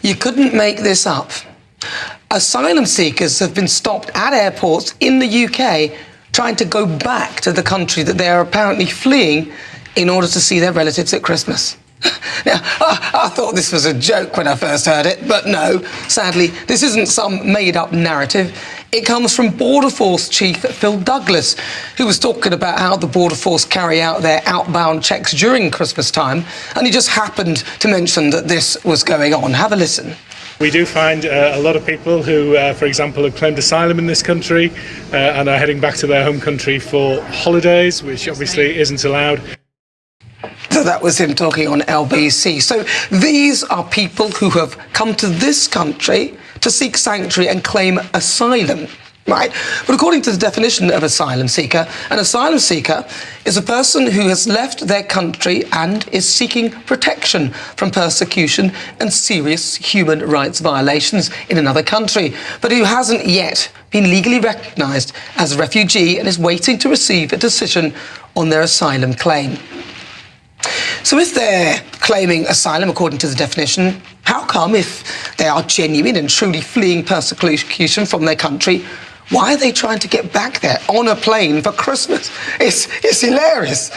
You couldn't make this up. Asylum seekers have been stopped at airports in the UK trying to go back to the country that they are apparently fleeing in order to see their relatives at Christmas. Now, I thought this was a joke when I first heard it, but no, sadly, this isn't some made-up narrative. It comes from Border Force Chief Phil Douglas, who was talking about how the Border Force carry out their outbound checks during Christmas time, and he just happened to mention that this was going on. Have a listen. We do find a lot of people who, for example, have claimed asylum in this country and are heading back to their home country for holidays, which obviously isn't allowed. So that was him talking on LBC. So these are people who have come to this country to seek sanctuary and claim asylum, right? But according to the definition of asylum seeker, an asylum seeker is a person who has left their country and is seeking protection from persecution and serious human rights violations in another country, but who hasn't yet been legally recognised as a refugee and is waiting to receive a decision on their asylum claim. So if they're claiming asylum according to the definition, how come, if they are genuine and truly fleeing persecution from their country, why are they trying to get back there on a plane for Christmas? It's hilarious.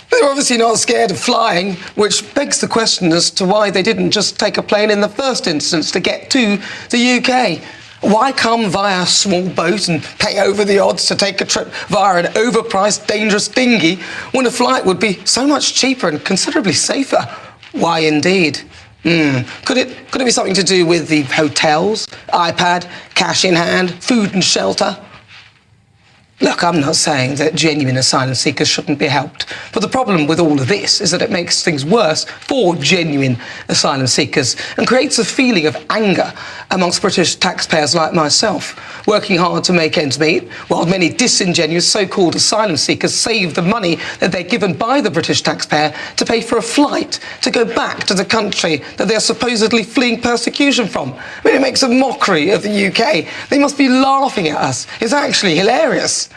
They're obviously not scared of flying, which begs the question as to why they didn't just take a plane in the first instance to get to the UK. Why come via a small boat and pay over the odds to take a trip via an overpriced, dangerous dinghy when a flight would be so much cheaper and considerably safer? Why indeed? Could it be something to do with the hotels, iPad, cash in hand, food and shelter? Look, I'm not saying that genuine asylum seekers shouldn't be helped, but the problem with all of this is that it makes things worse for genuine asylum seekers and creates a feeling of anger amongst British taxpayers like myself, working hard to make ends meet, while many disingenuous so-called asylum seekers save the money that they're given by the British taxpayer to pay for a flight to go back to the country that they're supposedly fleeing persecution from. I mean, it makes a mockery of the UK. They must be laughing at us. It's actually hilarious.